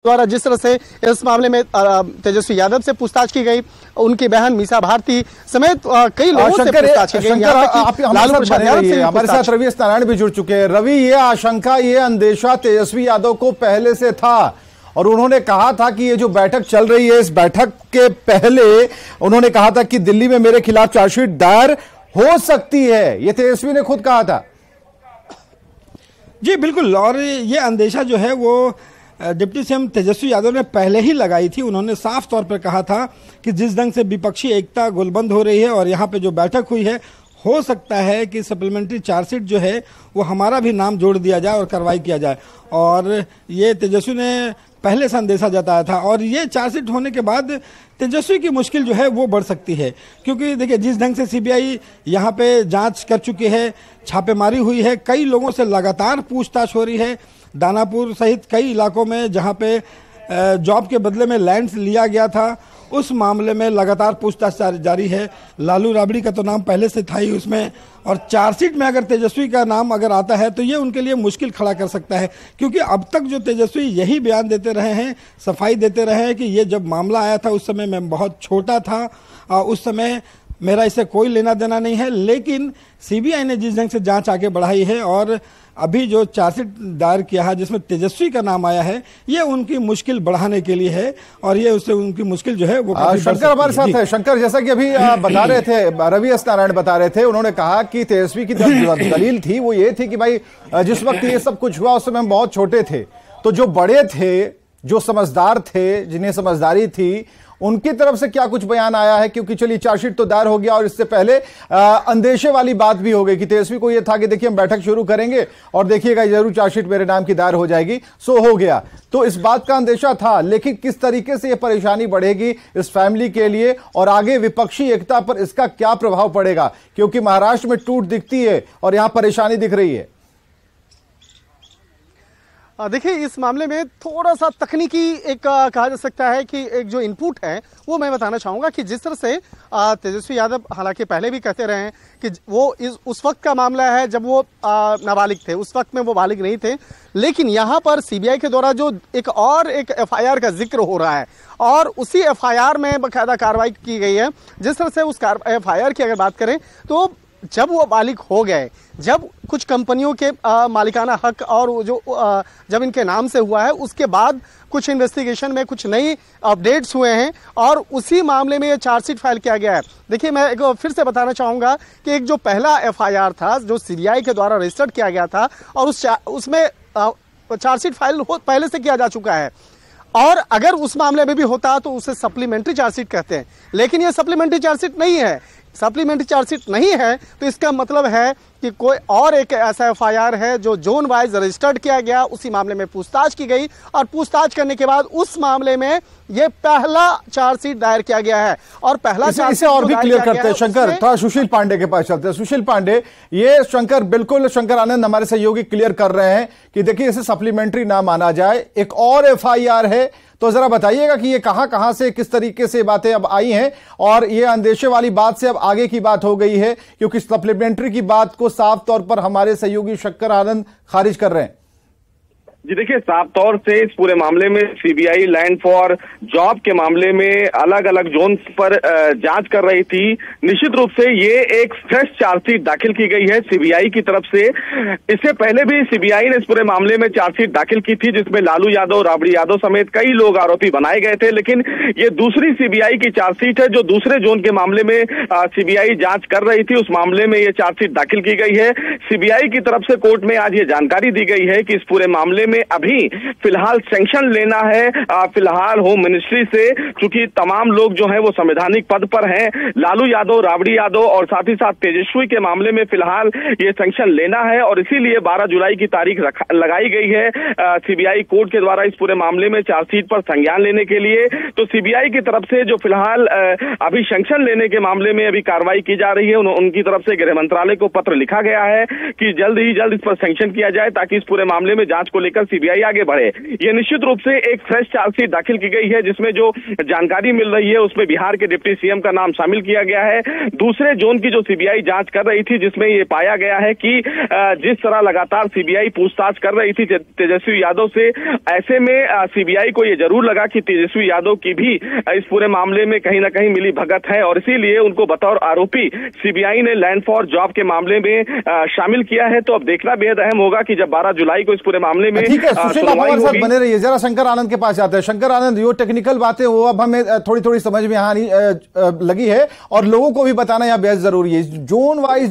द्वारा जिस तरह से इस मामले में तेजस्वी यादव से पूछताछ की गई, उनकी बहन मीसा भारती समेत कई लोगों से पूछताछ की गई। हमारे साथ रवि नारायण भी जुड़ चुके हैं। रवि, ये आशंका, ये अंदेशा तेजस्वी यादव को पहले से था और उन्होंने कहा था कि ये जो बैठक चल रही है, इस बैठक के पहले उन्होंने कहा था कि दिल्ली में मेरे खिलाफ चार्जशीट दायर हो सकती है। ये तेजस्वी ने खुद कहा था। जी बिल्कुल, और ये अंदेशा जो है वो डिप्टी सीएम तेजस्वी यादव ने पहले ही लगाई थी। उन्होंने साफ तौर पर कहा था कि जिस ढंग से विपक्षी एकता गोलबंद हो रही है और यहाँ पे जो बैठक हुई है, हो सकता है कि सप्लीमेंट्री चार्जशीट जो है वो हमारा भी नाम जोड़ दिया जाए और कार्रवाई किया जाए। और ये तेजस्वी ने पहले से अंदेशा जताया था और ये चार्जशीट होने के बाद तेजस्वी की मुश्किल जो है वो बढ़ सकती है, क्योंकि देखिए जिस ढंग से सीबीआई यहाँ पे जांच कर चुकी है, छापेमारी हुई है, कई लोगों से लगातार पूछताछ हो रही है। दानापुर सहित कई इलाकों में जहाँ पे जॉब के बदले में लैंड लिया गया था, उस मामले में लगातार पूछताछ जारी है। लालू राबड़ी का तो नाम पहले से था ही उसमें, और चार्जशीट में अगर तेजस्वी का नाम अगर आता है तो ये उनके लिए मुश्किल खड़ा कर सकता है, क्योंकि अब तक जो तेजस्वी यही बयान देते रहे हैं, सफाई देते रहे हैं कि ये जब मामला आया था उस समय मैं बहुत छोटा था, उस समय मेरा इससे कोई लेना देना नहीं है। लेकिन सीबीआई ने जिस ढंग से जांच आगे बढ़ाई है और अभी जो चार्जशीट दायर किया है जिसमें तेजस्वी का नाम आया है, ये उनकी मुश्किल बढ़ाने के लिए है और ये उससे उनकी मुश्किल जो है वो शंकर हमारे साथ है। शंकर, जैसा कि अभी बता रहे थे, रवि नारायण बता रहे थे, उन्होंने कहा कि तेजस्वी की दलील थी वो ये थी कि भाई जिस वक्त ये सब कुछ हुआ उस समय हम बहुत छोटे थे, तो जो बड़े थे, जो समझदार थे, जिन्हें समझदारी थी, उनकी तरफ से क्या कुछ बयान आया है? क्योंकि चलिए चार्जशीट तो दायर हो गया और इससे पहले अंदेशे वाली बात भी हो गई कि तेजस्वी को यह था कि देखिए हम बैठक शुरू करेंगे और देखिएगा जरूर चार्जशीट मेरे नाम की दायर हो जाएगी। सो हो गया, तो इस बात का अंदेशा था। लेकिन किस तरीके से यह परेशानी बढ़ेगी इस फैमिली के लिए और आगे विपक्षी एकता पर इसका क्या प्रभाव पड़ेगा? क्योंकि महाराष्ट्र में टूट दिखती है और यहां परेशानी दिख रही है। देखिए, इस मामले में थोड़ा सा तकनीकी एक कहा जा सकता है कि एक जो इनपुट है वो मैं बताना चाहूंगा कि जिस तरह से तेजस्वी यादव हालांकि पहले भी कहते रहे हैं कि वो उस वक्त का मामला है जब वो नाबालिग थे, उस वक्त में वो बालिग नहीं थे। लेकिन यहाँ पर सीबीआई के द्वारा जो एक एफआईआर का जिक्र हो रहा है और उसी एफआईआर में बाकायदा कार्रवाई की गई है। जिस तरह से उस एफआईआर की अगर बात करें तो जब वो मालिक हो गए, जब कुछ कंपनियों के मालिकाना हक और जो जब इनके नाम से हुआ है, उसके बाद कुछ इन्वेस्टिगेशन में कुछ नई अपडेट्स हुए हैं और उसी मामले में ये चार्जशीट फाइल किया गया है। देखिए, मैं एक फिर से बताना चाहूंगा कि एक जो पहला एफआईआर था जो सीबीआई के द्वारा रजिस्टर्ड किया गया था और उसमें चार्जशीट फाइल पहले से किया जा चुका है, और अगर उस मामले में भी होता तो उसे सप्लीमेंट्री चार्जशीट कहते हैं। लेकिन ये सप्लीमेंट्री चार्जशीट नहीं है। सप्लीमेंट्री चार्जशीट नहीं है तो इसका मतलब है कि कोई और एक ऐसा एफआईआर है जो जोन वाइज रजिस्टर्ड किया गया, उसी मामले में पूछताछ की गई और पूछताछ करने के बाद उस मामले में ये पहला चार्जशीट दायर किया गया है। और पहला इसे और भी क्लियर करते हैं शंकर, थोड़ा सुशील पांडे के पास चलते हैं। सुशील पांडे, ये शंकर बिल्कुल, शंकर आनंद हमारे सहयोगी क्लियर कर रहे हैं कि देखिए इसे सप्लीमेंट्री ना माना जाए, एक और एफआईआर है। तो जरा बताइएगा कि ये कहां से किस तरीके से बातें अब आई हैं और ये अंदेशे वाली बात से अब आगे की बात हो गई है, क्योंकि सप्लीमेंट्री की बात को साफ तौर पर हमारे सहयोगी शंकर आनंद खारिज कर रहे हैं। जी देखिए, साफ तौर से इस पूरे मामले में सीबीआई लैंड फॉर जॉब के मामले में अलग अलग जोन पर जांच कर रही थी। निश्चित रूप से ये एक फ्रेश चार्जशीट दाखिल की गई है सीबीआई की तरफ से। इससे पहले भी सीबीआई ने इस पूरे मामले में चार्जशीट दाखिल की थी जिसमें लालू यादव, राबड़ी यादव समेत कई लोग आरोपी बनाए गए थे। लेकिन ये दूसरी सीबीआई की चार्जशीट है जो दूसरे जोन के मामले में सीबीआई जांच कर रही थी, उस मामले में ये चार्जशीट दाखिल की गई है। सीबीआई की तरफ से कोर्ट में आज ये जानकारी दी गई है कि इस पूरे मामले में अभी फिलहाल सैंक्शन लेना है फिलहाल होम मिनिस्ट्री से, क्योंकि तमाम लोग जो हैं वो संवैधानिक पद पर हैं। लालू यादव, राबड़ी यादव और साथ ही साथ तेजस्वी के मामले में फिलहाल ये सैंक्शन लेना है और इसीलिए 12 जुलाई की तारीख लगाई गई है सीबीआई कोर्ट के द्वारा इस पूरे मामले में चार्जशीट पर संज्ञान लेने के लिए। तो सीबीआई की तरफ से जो फिलहाल अभी सैंक्शन लेने के मामले में अभी कार्रवाई की जा रही है, उनकी तरफ से गृह मंत्रालय को पत्र लिखा गया है कि जल्द ही जल्द इस पर सैंक्शन किया जाए ताकि इस पूरे मामले में जांच को लेकर लेकर सीबीआई आगे बढ़े। ये निश्चित रूप से एक फ्रेश चार्जशीट दाखिल की गई है, जिसमें जो जानकारी मिल रही है उसमें बिहार के डिप्टी सीएम का नाम शामिल किया गया है। दूसरे जोन की जो सीबीआई जांच कर रही थी, जिसमें ये पाया गया है कि जिस तरह लगातार सीबीआई पूछताछ कर रही थी तेजस्वी यादव से, ऐसे में सीबीआई को ये जरूर लगा कि तेजस्वी यादव की भी इस पूरे मामले में कहीं ना कहीं मिली भगत है, और इसीलिए उनको बतौर आरोपी सीबीआई ने लैंड फॉर जॉब के मामले में शामिल किया है। तो अब देखना बेहद अहम होगा कि जब 12 जुलाई को इस पूरे मामले में ठीक है, सुशील आप हमारे साथ बने रहिए। जरा शंकर आनंद के पास जाते हैं। शंकर आनंद, जो टेक्निकल बातें वो अब हमें थोड़ी थोड़ी समझ में आनी लगी है और लोगों को भी बताना यह बेहद जरूरी है। Zone wise